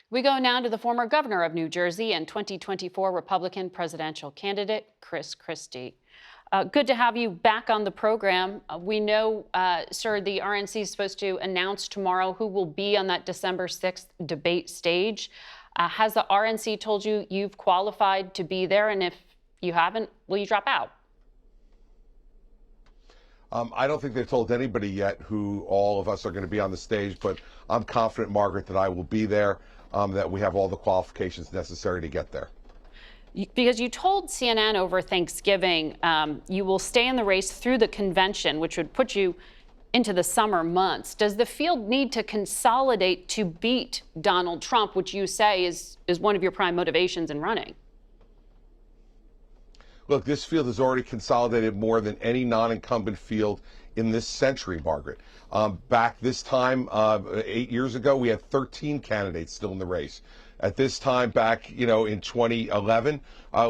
We go now to the former governor of New Jersey and 2024 Republican presidential candidate, Chris Christie. Good to have you back on the program. We know, sir, the RNC is supposed to announce tomorrow who will be on that December 6th debate stage. Has the RNC told you you've qualified to be there? And if you haven't, will you drop out? I don't think they've told anybody yet who all of us are going to be on the stage, but I'm confident, Margaret, that I will be there, that we have all the qualifications necessary to get there. Because you told CNN over Thanksgiving you will stay in the race through the convention, which would put you into the summer months. Does the field need to consolidate to beat Donald Trump, which you say is one of your prime motivations in running? Look, this field has already consolidated more than any non-incumbent field in this century, Margaret. Back this time, 8 years ago, we had 13 candidates still in the race. At this time back, in 2011,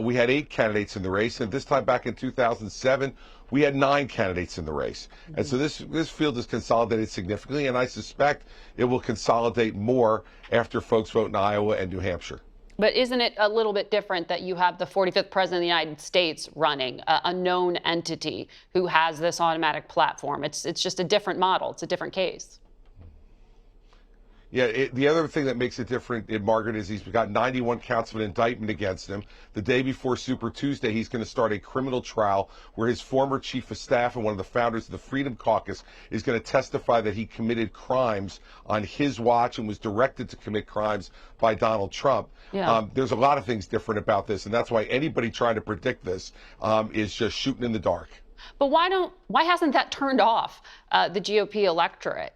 we had 8 candidates in the race. And this time back in 2007, we had 9 candidates in the race. And so this field has consolidated significantly, and I suspect it will consolidate more after folks vote in Iowa and New Hampshire. But isn't it a little bit different that you have the 45th president of the United States running, a known entity who has this automatic platform? It's just a different model. It's a different case. Yeah, the other thing that makes it different, Margaret, is he's got 91 counts of an indictment against him. The day before Super Tuesday, he's going to start a criminal trial where his former chief of staff and one of the founders of the Freedom Caucus is going to testify that he committed crimes on his watch and was directed to commit crimes by Donald Trump. Yeah. There's a lot of things different about this, and that's why anybody trying to predict this is just shooting in the dark. But why hasn't that turned off the GOP electorate?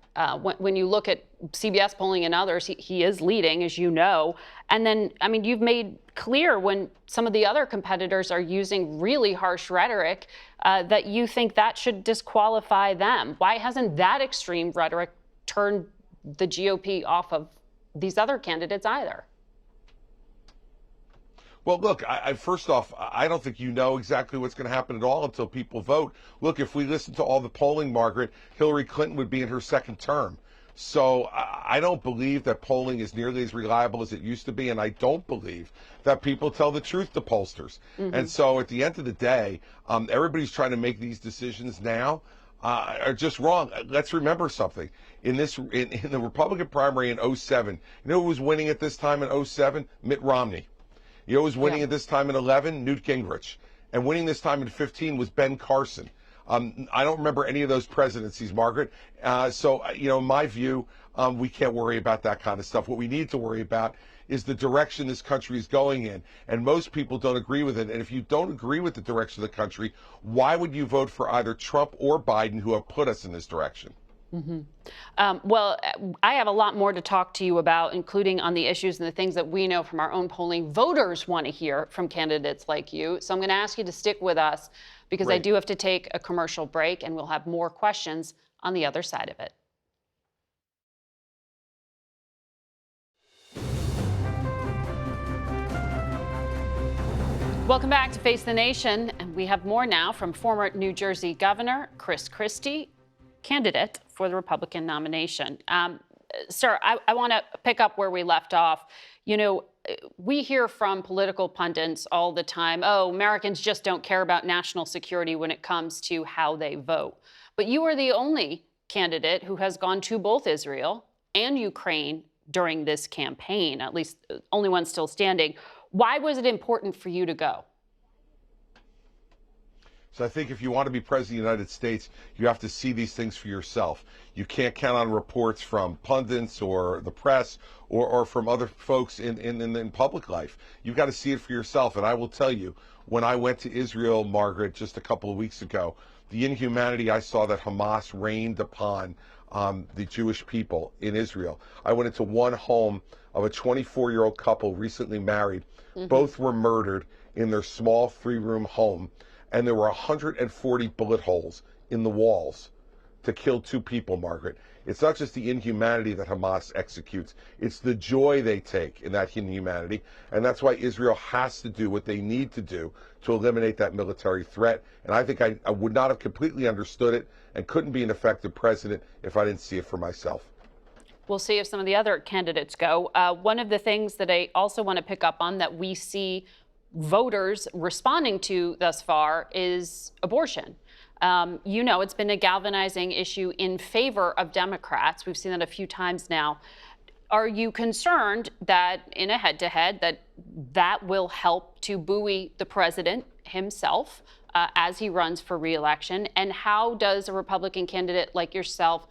When you look at CBS polling and others, he is leading, as you know. And then, I mean, you've made clear when some of the other competitors are using really harsh rhetoric that you think that should disqualify them. Why hasn't that extreme rhetoric turned the GOP off of these other candidates either? Well, look, first off, I don't think you know exactly what's going to happen at all until people vote. Look, if we listen to all the polling, Margaret, Hillary Clinton would be in her second term. So I don't believe that polling is nearly as reliable as it used to be, and I don't believe that people tell the truth to pollsters. Mm-hmm. And so at the end of the day, everybody's trying to make these decisions now are just wrong. Let's remember something. In the Republican primary in 2007, you know who was winning at this time in 2007? Mitt Romney. You know who was winning at this time in 2011? Newt Gingrich. And winning this time in 2015 was Ben Carson. I don't remember any of those presidencies, Margaret. So, in my view, we can't worry about that kind of stuff. What we need to worry about is the direction this country is going in. And most people don't agree with it. And if you don't agree with the direction of the country, why would you vote for either Trump or Biden, who have put us in this direction? Mm-hmm. Well, I have a lot more to talk to you about, including on the issues and the things that we know from our own polling voters want to hear from candidates like you. So I'm going to ask you to stick with us because I do have to take a commercial break, and we'll have more questions on the other side of it. Welcome back to Face the Nation, and we have more now from former New Jersey Governor Chris Christie, candidate for the Republican nomination. Sir, I want to pick up where we left off. We hear from political pundits all the time, Americans just don't care about national security when it comes to how they vote. But you are the only candidate who has gone to both Israel and Ukraine during this campaign, at least only one still standing. Why was it important for you to go? So I think if you want to be president of the United States, you have to see these things for yourself. You can't count on reports from pundits or the press or from other folks in public life. You've got to see it for yourself. And I will tell you, when I went to Israel, Margaret, just a couple of weeks ago, the inhumanity I saw that Hamas rained upon the Jewish people in Israel. I went into one home of a 24-year-old couple recently married. Mm-hmm. Both were murdered in their small 3-room home. And there were 140 bullet holes in the walls to kill 2 people, Margaret. It's not just the inhumanity that Hamas executes. It's the joy they take in that inhumanity. And that's why Israel has to do what they need to do to eliminate that military threat. And I think I would not have completely understood it and couldn't be an effective president if I didn't see it for myself. We'll see if some of the other candidates go. One of the things that I also want to pick up on that we see voters responding to thus far is abortion. It's been a galvanizing issue in favor of Democrats. We've seen that a few times now. Are you concerned that in a head-to-head that will help to buoy the president himself as he runs for re-election? And how does a Republican candidate like yourself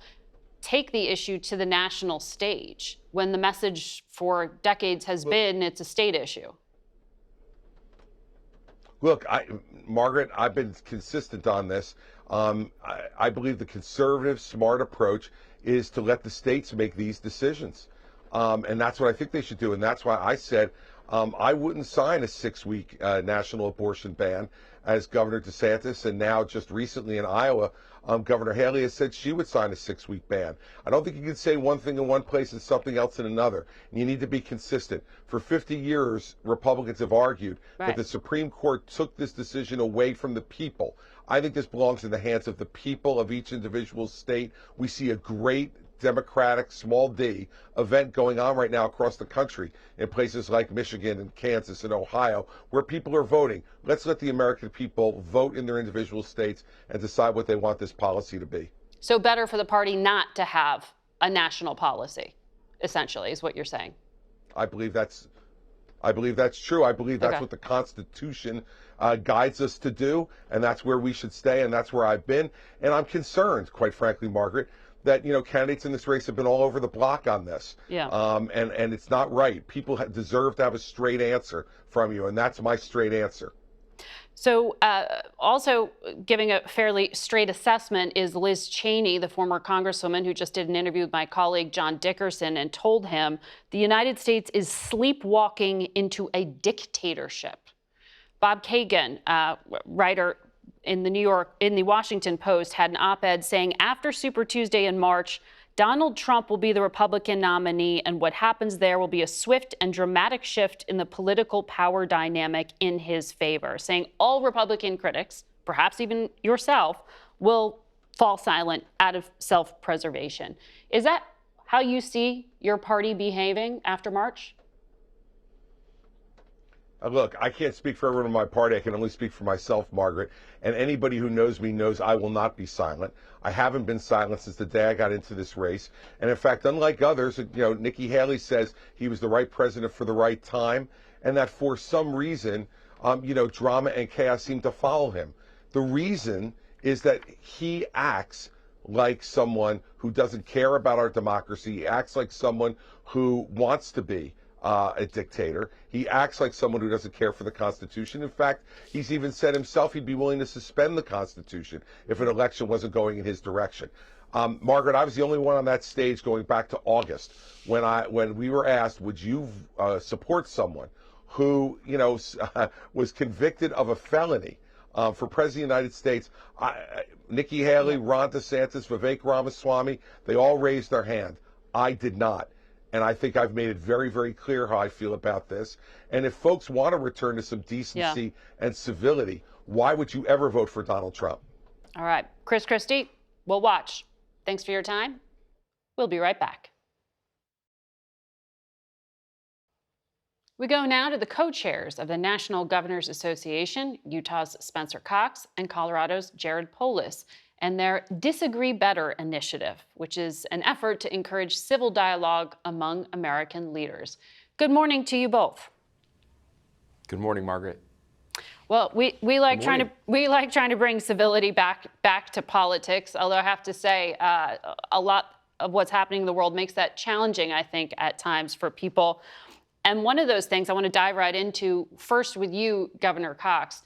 take the issue to the national stage when the message for decades has been it's a state issue? Look, Margaret, I've been consistent on this. I believe the conservative, smart approach is to let the states make these decisions. And that's what I think they should do. And that's why I said I wouldn't sign a 6-week national abortion ban as Governor DeSantis. And now just recently in Iowa, Governor Haley has said she would sign a 6-week ban. I don't think you can say one thing in one place and something else in another. You need to be consistent. For 50 years, Republicans have argued that the Supreme Court took this decision away from the people. I think this belongs in the hands of the people of each individual state. We see a great Democratic, small d, event going on right now across the country in places like Michigan and Kansas and Ohio where people are voting. Let's let the American people vote in their individual states and decide what they want this policy to be. So better for the party not to have a national policy, essentially, is what you're saying. I believe that's true. I believe that's what the Constitution guides us to do, and that's where we should stay, and that's where I've been. And I'm concerned, quite frankly, Margaret, that candidates in this race have been all over the block on this. And it's not right. People deserve to have a straight answer from you, and that's my straight answer. So also giving a fairly straight assessment is Liz Cheney, the former congresswoman who just did an interview with my colleague John Dickerson and told him the United States is sleepwalking into a dictatorship. Bob Kagan, writer in the Washington Post, had an op-ed saying after Super Tuesday in March, Donald Trump will be the Republican nominee, and what happens there will be a swift and dramatic shift in the political power dynamic in his favor, saying all Republican critics, perhaps even yourself, will fall silent out of self-preservation. Is that how you see your party behaving after March? Look, I can't speak for everyone in my party. I can only speak for myself, Margaret. And anybody who knows me knows I will not be silent. I haven't been silent since the day I got into this race. And in fact, unlike others, Nikki Haley says he was the right president for the right time, and that for some reason, drama and chaos seem to follow him. The reason is that he acts like someone who doesn't care about our democracy. He acts like someone who wants to be a dictator. He acts like someone who doesn't care for the Constitution. In fact, he's even said himself he'd be willing to suspend the Constitution if an election wasn't going in his direction. Margaret, I was the only one on that stage going back to August when we were asked, would you support someone who was convicted of a felony for President of the United States? Nikki Haley, Ron DeSantis, Vivek Ramaswamy, they all raised their hand. I did not. And I think I've made it very, very clear how I feel about this. And if folks want to return to some decency and civility, why would you ever vote for Donald Trump? All right. Chris Christie, we'll watch. Thanks for your time. We'll be right back. We go now to the co-chairs of the National Governors Association, Utah's Spencer Cox and Colorado's Jared Polis, and their Disagree Better initiative, which is an effort to encourage civil dialogue among American leaders. Good morning to you both. Good morning, Margaret. Well, we like trying to bring civility back to politics, although I have to say a lot of what's happening in the world makes that challenging, I think, at times for people. And one of those things I want to dive right into first with you, Governor Cox.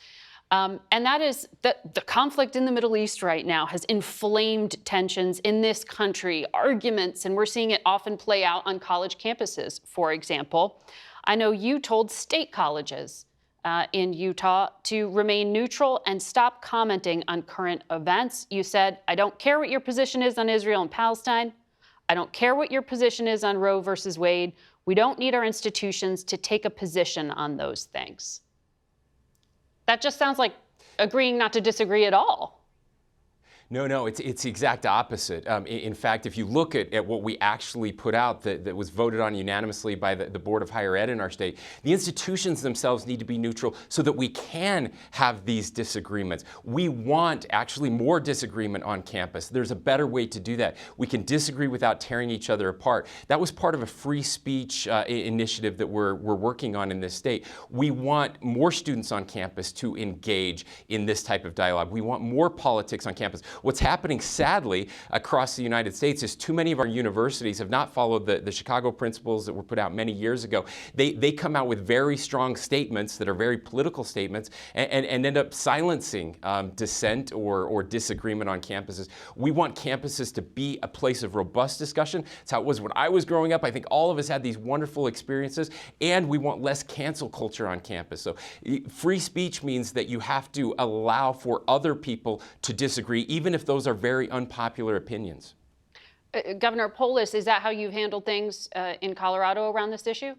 And that is that the conflict in the Middle East right now has inflamed tensions in this country, arguments, and we're seeing it often play out on college campuses, for example. I know you told state colleges in Utah to remain neutral and stop commenting on current events. You said, I don't care what your position is on Israel and Palestine. I don't care what your position is on Roe versus Wade. We don't need our institutions to take a position on those things. That just sounds like agreeing not to disagree at all. No, it's the exact opposite. In fact, if you look at what we actually put out that was voted on unanimously by the Board of Higher Ed in our state, the institutions themselves need to be neutral so that we can have these disagreements. We want actually more disagreement on campus. There's a better way to do that. We can disagree without tearing each other apart. That was part of a free speech initiative that we're working on in this state. We want more students on campus to engage in this type of dialogue. We want more politics on campus. What's happening, sadly, across the United States is too many of our universities have not followed the Chicago principles that were put out many years ago. They come out with very strong statements that are very political statements and end up silencing dissent or disagreement on campuses. We want campuses to be a place of robust discussion. That's how it was when I was growing up. I think all of us had these wonderful experiences, and we want less cancel culture on campus. So free speech means that you have to allow for other people to disagree, even if those are very unpopular opinions. Governor Polis, is that how you've handled things in Colorado around this issue?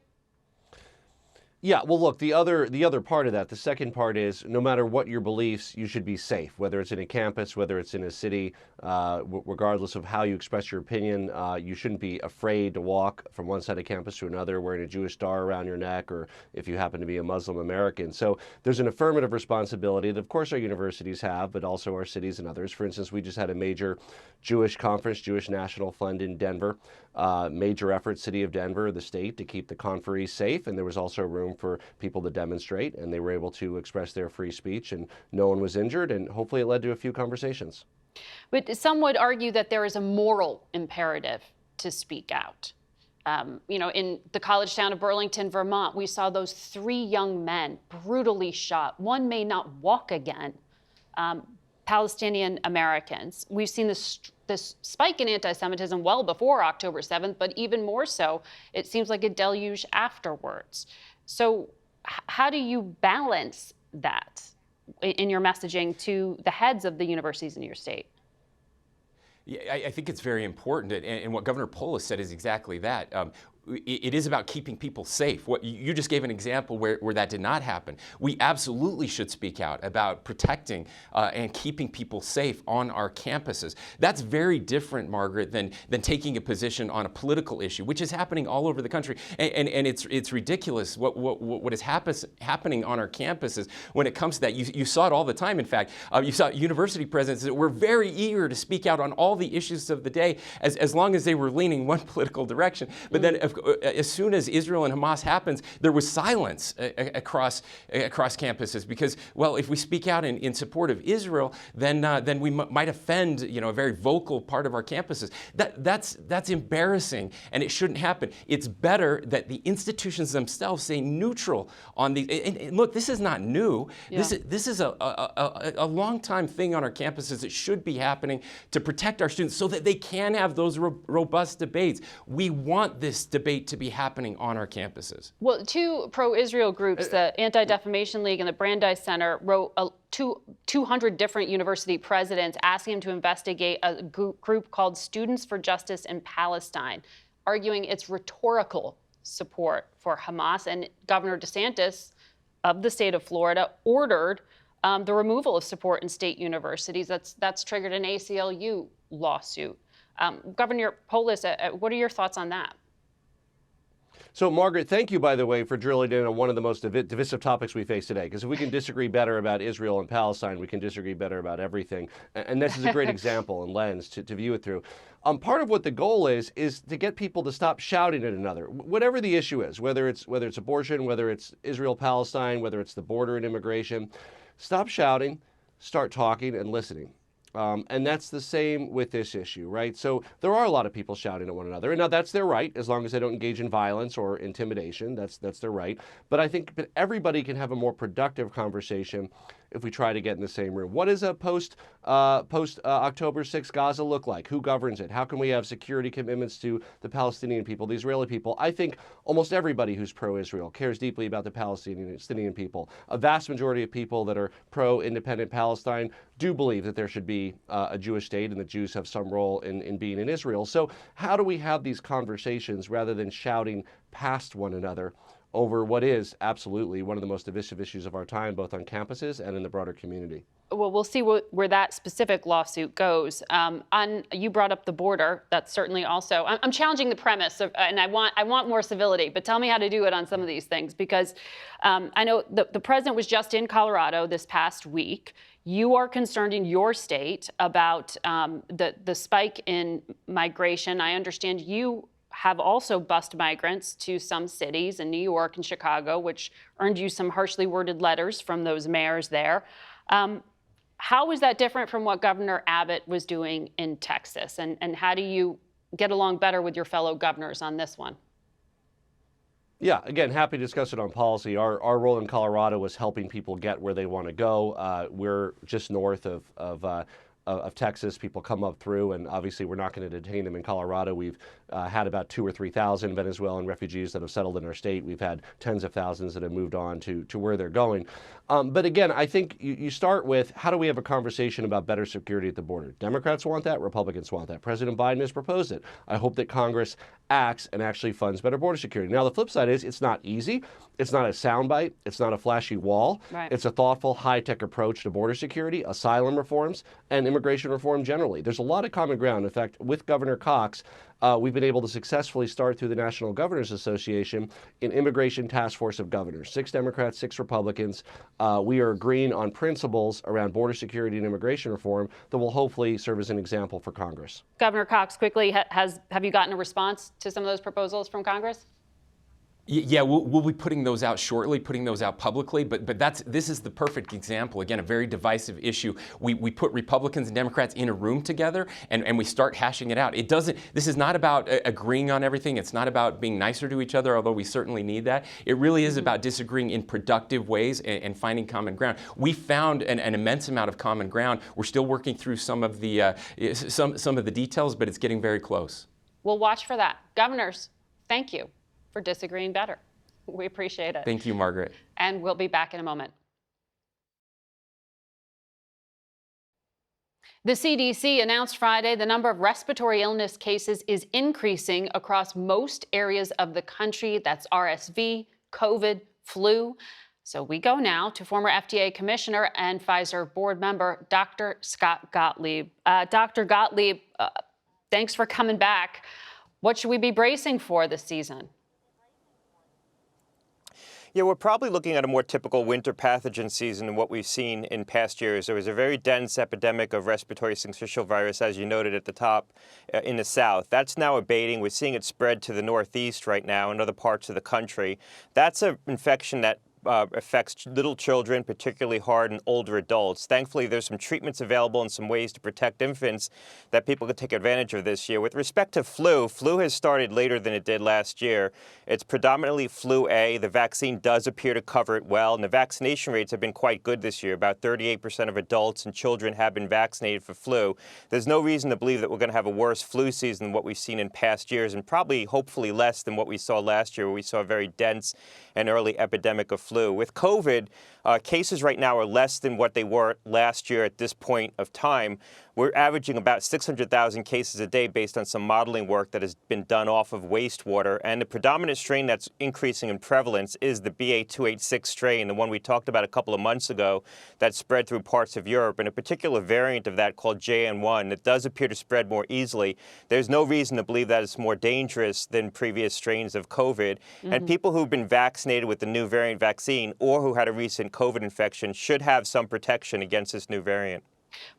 Yeah, well, look, the other part of that, the second part is no matter what your beliefs, you should be safe, whether it's in a campus, whether it's in a city, regardless of how you express your opinion. You shouldn't be afraid to walk from one side of campus to another wearing a Jewish star around your neck, or if you happen to be a Muslim American. So there's an affirmative responsibility that, of course, our universities have, but also our cities and others. For instance, we just had a major Jewish conference, Jewish National Fund in Denver. Major effort, city of Denver, the state, to keep the conferees safe, and there was also room for people to demonstrate, and they were able to express their free speech, and no one was injured, and hopefully it led to a few conversations. But some would argue that there is a moral imperative to speak out. In the college town of Burlington, Vermont, we saw those 3 young men brutally shot. One may not walk again. Palestinian Americans. We've seen this spike in anti-Semitism well before October 7th, but even more so, it seems like a deluge afterwards. So how do you balance that in your messaging to the heads of the universities in your state? Yeah, I think it's very important, and what Governor Polis said is exactly that. It is about keeping people safe. What you just gave an example where that did not happen. We absolutely should speak out about protecting and keeping people safe on our campuses. That's very different, Margaret, than taking a position on a political issue, which is happening all over the country. And it's ridiculous what is happening on our campuses when it comes to that. You saw it all the time. In fact, you saw university presidents that were very eager to speak out on all the issues of the day, as long as they were leaning one political direction. But then, as soon as Israel and Hamas happens, there was silence across campuses because, well, if we speak out in support of Israel, then we might offend, a very vocal part of our campuses. That's embarrassing, and it shouldn't happen. It's better that the institutions themselves stay neutral on these. And look, this is not new. Yeah. This is a long-time thing on our campuses. It should be happening to protect our students so that they can have those robust debates. We want this debate to be happening on our campuses. Well, 2 pro-Israel groups, the Anti-Defamation League and the Brandeis Center, wrote 200 different university presidents asking them to investigate a group called Students for Justice in Palestine, arguing its rhetorical support for Hamas. And Governor DeSantis of the state of Florida ordered the removal of support in state universities. That's triggered an ACLU lawsuit. Governor Polis, what are your thoughts on that? So, Margaret, thank you, by the way, for drilling in on one of the most divisive topics we face today. Because if we can disagree better about Israel and Palestine, we can disagree better about everything. And this is a great example and lens to view it through. Part of what the goal is to get people to stop shouting at another, whatever the issue is, whether it's abortion, whether it's Israel-Palestine, whether it's the border and immigration. Stop shouting, start talking and listening. And that's the same with this issue, right? So there are a lot of people shouting at one another. And now that's their right, as long as they don't engage in violence or intimidation. That's their right. But I think that everybody can have a more productive conversation if we try to get in the same room. What does a post October 6th Gaza look like? Who governs it? How can we have security commitments to the Palestinian people, the Israeli people? I think almost everybody who's pro-Israel cares deeply about the Palestinian people. A vast majority of people that are pro-independent Palestine do believe that there should be a Jewish state and the Jews have some role in being in Israel. So how do we have these conversations rather than shouting past one another over what is absolutely one of the most divisive issues of our time, both on campuses and in the broader community? Well, we'll see where that specific lawsuit goes. You brought up the border. That's certainly also. I'm challenging the premise, and I want more civility. But tell me how to do it on some of these things, because I know the president was just in Colorado this past week. You are concerned in your state about the spike in migration. I understand you have also bused migrants to some cities in New York and Chicago, which earned you some harshly worded letters from those mayors there. How is that different from what Governor Abbott was doing in Texas? And how do you get along better with your fellow governors on this one? Yeah, again, happy to discuss it on policy. Our role in Colorado was helping people get where they want to go. We're just north of Texas. People come up through, and obviously we're not going to detain them in Colorado. We've had about 2,000 or 3,000 Venezuelan refugees that have settled in our state. We've had tens of thousands that have moved on to where they're going. But again, I think you start with, how do we have a conversation about better security at the border? Democrats want that. Republicans want that. President Biden has proposed it. I hope that Congress acts and actually funds better border security. Now, the flip side is it's not easy. It's not a soundbite. It's not a flashy wall. Right. It's a thoughtful, high-tech approach to border security, asylum reforms, and immigration reform generally. There's a lot of common ground. In fact, with Governor Cox, we've been able to successfully start through the National Governors Association an immigration task force of governors, 6 Democrats, 6 Republicans. We are agreeing on principles around border security and immigration reform that will hopefully serve as an example for Congress. Governor Cox, quickly, have you gotten a response to some of those proposals from Congress? Yeah, we'll be putting those out shortly, putting those out publicly, but this is the perfect example. Again, a very divisive issue. We put Republicans and Democrats in a room together and we start hashing it out. This is not about agreeing on everything. It's not about being nicer to each other, although we certainly need that. It really is about disagreeing in productive ways and finding common ground. We found an immense amount of common ground. We're still working through some of the details, but it's getting very close. We'll watch for that. Governors, thank you for disagreeing better. We appreciate it. Thank you, Margaret. And we'll be back in a moment. The CDC announced Friday the number of respiratory illness cases is increasing across most areas of the country. That's RSV, COVID, flu. So we go now to former FDA Commissioner and Pfizer board member, Dr. Scott Gottlieb. Dr. Gottlieb, thanks for coming back. What should we be bracing for this season? Yeah, we're probably looking at a more typical winter pathogen season than what we've seen in past years. There was a very dense epidemic of respiratory syncytial virus, as you noted at the top, in the south. That's now abating. We're seeing it spread to the northeast right now and other parts of the country. That's an infection that affects little children, particularly hard, and older adults. Thankfully, there's some treatments available and some ways to protect infants that people could take advantage of this year. With respect to flu has started later than it did last year. It's predominantly flu A. The vaccine does appear to cover it well, and the vaccination rates have been quite good this year. About 38% of adults and children have been vaccinated for flu. There's no reason to believe that we're going to have a worse flu season than what we've seen in past years, and probably, hopefully, less than what we saw last year, where we saw a very dense and early epidemic of flu. With COVID, cases right now are less than what they were last year at this point of time. We're averaging about 600,000 cases a day based on some modeling work that has been done off of wastewater. And the predominant strain that's increasing in prevalence is the BA.286 strain, the one we talked about a couple of months ago that spread through parts of Europe, and a particular variant of that called JN1 that does appear to spread more easily. There's no reason to believe that it's more dangerous than previous strains of COVID. And people who've been vaccinated with the new variant vaccine or who had a recent COVID infection should have some protection against this new variant.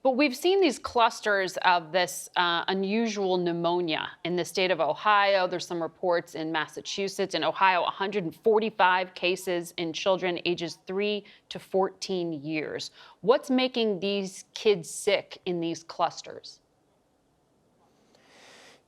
But we've seen these clusters of this unusual pneumonia in the state of Ohio. There's some reports in Massachusetts. In Ohio, 145 cases in children ages 3 to 14 years. What's making these kids sick in these clusters?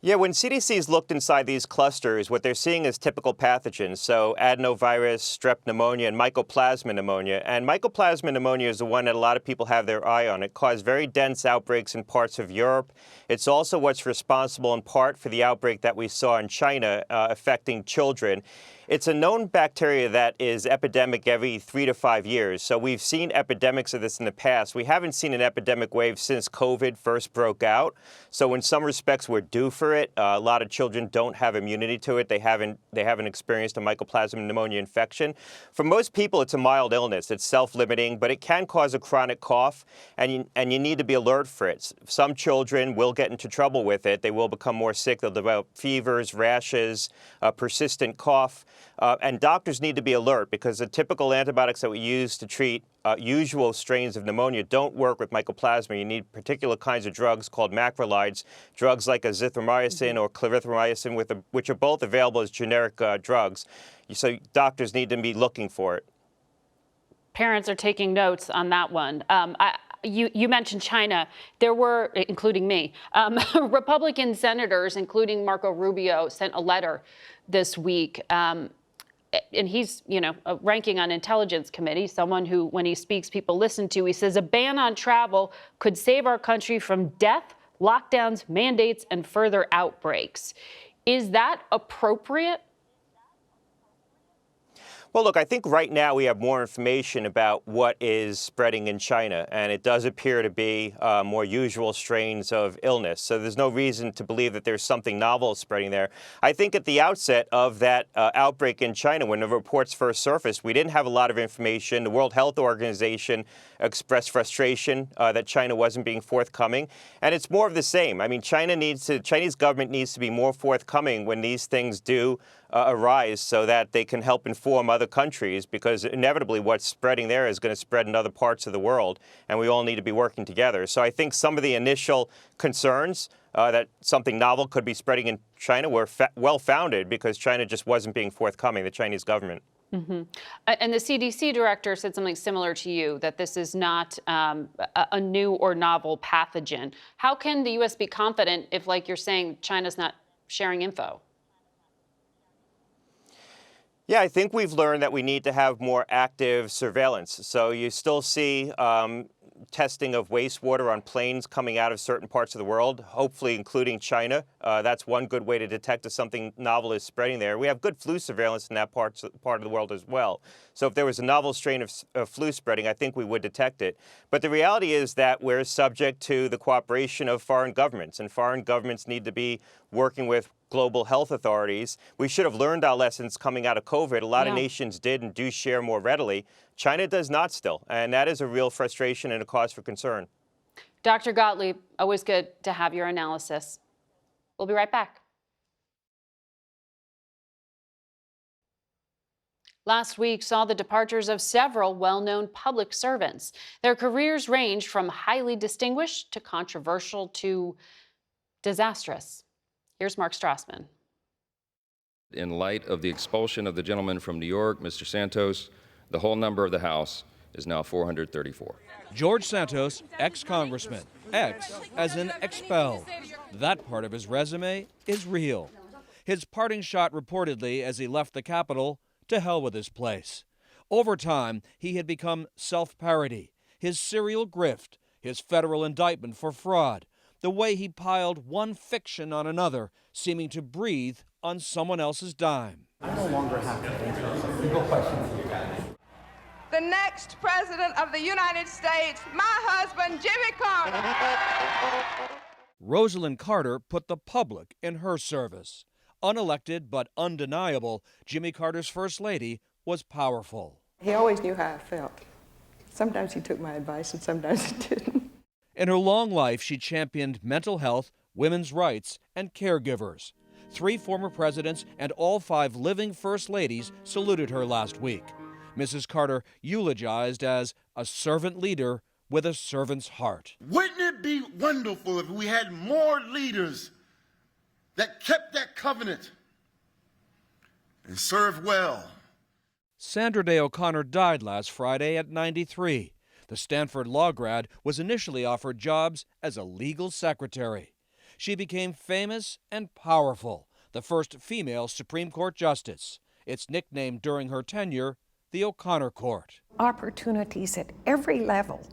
Yeah, when CDC's looked inside these clusters, what they're seeing is typical pathogens. So adenovirus, strep pneumonia, and mycoplasma pneumonia. And mycoplasma pneumonia is the one that a lot of people have their eye on. It caused very dense outbreaks in parts of Europe. It's also what's responsible in part for the outbreak that we saw in China affecting children. It's a known bacteria that is epidemic every 3 to 5 years. So we've seen epidemics of this in the past. We haven't seen an epidemic wave since COVID first broke out. So in some respects, we're due for it. A lot of children don't have immunity to it. They haven't experienced a mycoplasma pneumonia infection. For most people, it's a mild illness. It's self-limiting, but it can cause a chronic cough, and you need to be alert for it. Some children will get into trouble with it. They will become more sick. They'll develop fevers, rashes, persistent cough. And doctors need to be alert because the typical antibiotics that we use to treat usual strains of pneumonia don't work with mycoplasma. You need particular kinds of drugs called macrolides, drugs like azithromycin or clarithromycin, which are both available as generic drugs. So doctors need to be looking for it. Parents are taking notes on that one. You mentioned China. There were, including me, Republican senators, including Marco Rubio, sent a letter this week. And he's, ranking on Intelligence Committee, someone who, when he speaks, people listen to. He says a ban on travel could save our country from death, lockdowns, mandates, and further outbreaks. Is that appropriate? Well, look, I think right now we have more information about what is spreading in China, and it does appear to be more usual strains of illness. So there's no reason to believe that there's something novel spreading there. I think at the outset of that outbreak in China, when the reports first surfaced, we didn't have a lot of information. The World Health Organization expressed frustration that China wasn't being forthcoming, and it's more of the same. I mean, Chinese government needs to be more forthcoming when these things do arise so that they can help inform other countries, because inevitably what's spreading there is going to spread in other parts of the world, and we all need to be working together. So I think some of the initial concerns that something novel could be spreading in China were well-founded because China just wasn't being forthcoming, the Chinese government. Mm-hmm. And the CDC director said something similar to you, that this is not a new or novel pathogen. How can the U.S. be confident if, like you're saying, China's not sharing info? Yeah, I think we've learned that we need to have more active surveillance. So you still see testing of wastewater on planes coming out of certain parts of the world, hopefully including China. That's one good way to detect if something novel is spreading there. We have good flu surveillance in that part of the world as well. So if there was a novel strain of flu spreading, I think we would detect it. But the reality is that we're subject to the cooperation of foreign governments, and foreign governments need to be working with global health authorities. We should have learned our lessons coming out of COVID. A lot of nations did and do share more readily. China does not still, and that is a real frustration and a cause for concern. Dr. Gottlieb, always good to have your analysis. We'll be right back. Last week saw the departures of several well-known public servants. Their careers ranged from highly distinguished to controversial to disastrous. Here's Mark Strassmann. In light of the expulsion of the gentleman from New York, Mr. Santos, the whole number of the House is now 434. George Santos, ex-congressman, ex as in expelled. That part of his resume is real. His parting shot reportedly as he left the Capitol, to hell with his place. Over time, he had become self-parody, his serial grift, his federal indictment for fraud, the way he piled one fiction on another, seeming to breathe on someone else's dime. I no longer have to answer a single question. The next president of the United States, my husband, Jimmy Carter. Rosalynn Carter put the public in her service. Unelected but undeniable, Jimmy Carter's first lady was powerful. He always knew how I felt. Sometimes he took my advice and sometimes he didn't. In her long life, she championed mental health, women's rights, and caregivers. 3 former presidents and all 5 living first ladies saluted her last week. Mrs. Carter eulogized as a servant leader with a servant's heart. Wouldn't it be wonderful if we had more leaders that kept that covenant and served well? Sandra Day O'Connor died last Friday at 93. The Stanford law grad was initially offered jobs as a legal secretary. She became famous and powerful, the first female Supreme Court justice. It's nicknamed during her tenure the O'Connor Court. Opportunities at every level,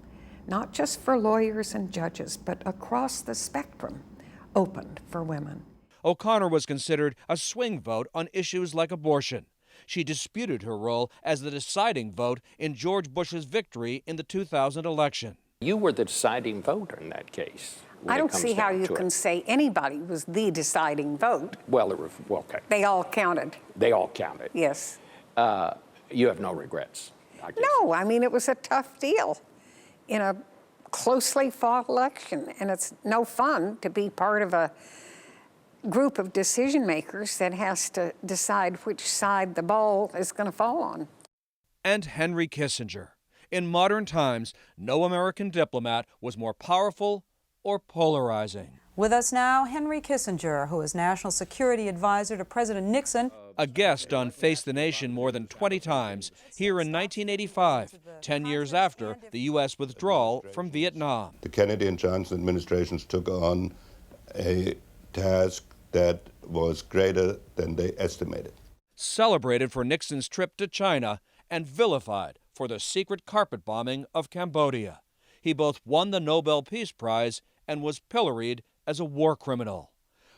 not just for lawyers and judges, but across the spectrum, opened for women. O'Connor was considered a swing vote on issues like abortion. She disputed her role as the deciding vote in George Bush's victory in the 2000 election. You were the deciding vote in that case. I don't see how you can say anybody was the deciding vote. Well, okay. They all counted. They all counted. Yes. You have no regrets, I guess. No, I mean, it was a tough deal in a closely fought election, and it's no fun to be part of a group of decision makers that has to decide which side the ball is going to fall on. And Henry Kissinger. In modern times, no American diplomat was more powerful or polarizing. With us now, Henry Kissinger, who is National Security Advisor to President Nixon. A guest on Face the Nation more than 20 times, here in 1985, 10 years after the U.S. withdrawal from Vietnam. The Kennedy and Johnson administrations took on a task that was greater than they estimated. Celebrated for Nixon's trip to China and vilified for the secret carpet bombing of Cambodia. He both won the Nobel Peace Prize and was pilloried as a war criminal.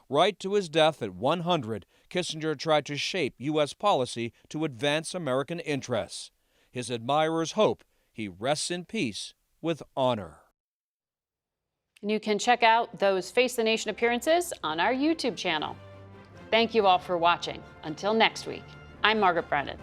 Right to his death at 100, Kissinger tried to shape U.S. policy to advance American interests. His admirers hope he rests in peace with honor. And you can check out those Face the Nation appearances on our YouTube channel. Thank you all for watching. Until next week, I'm Margaret Brennan.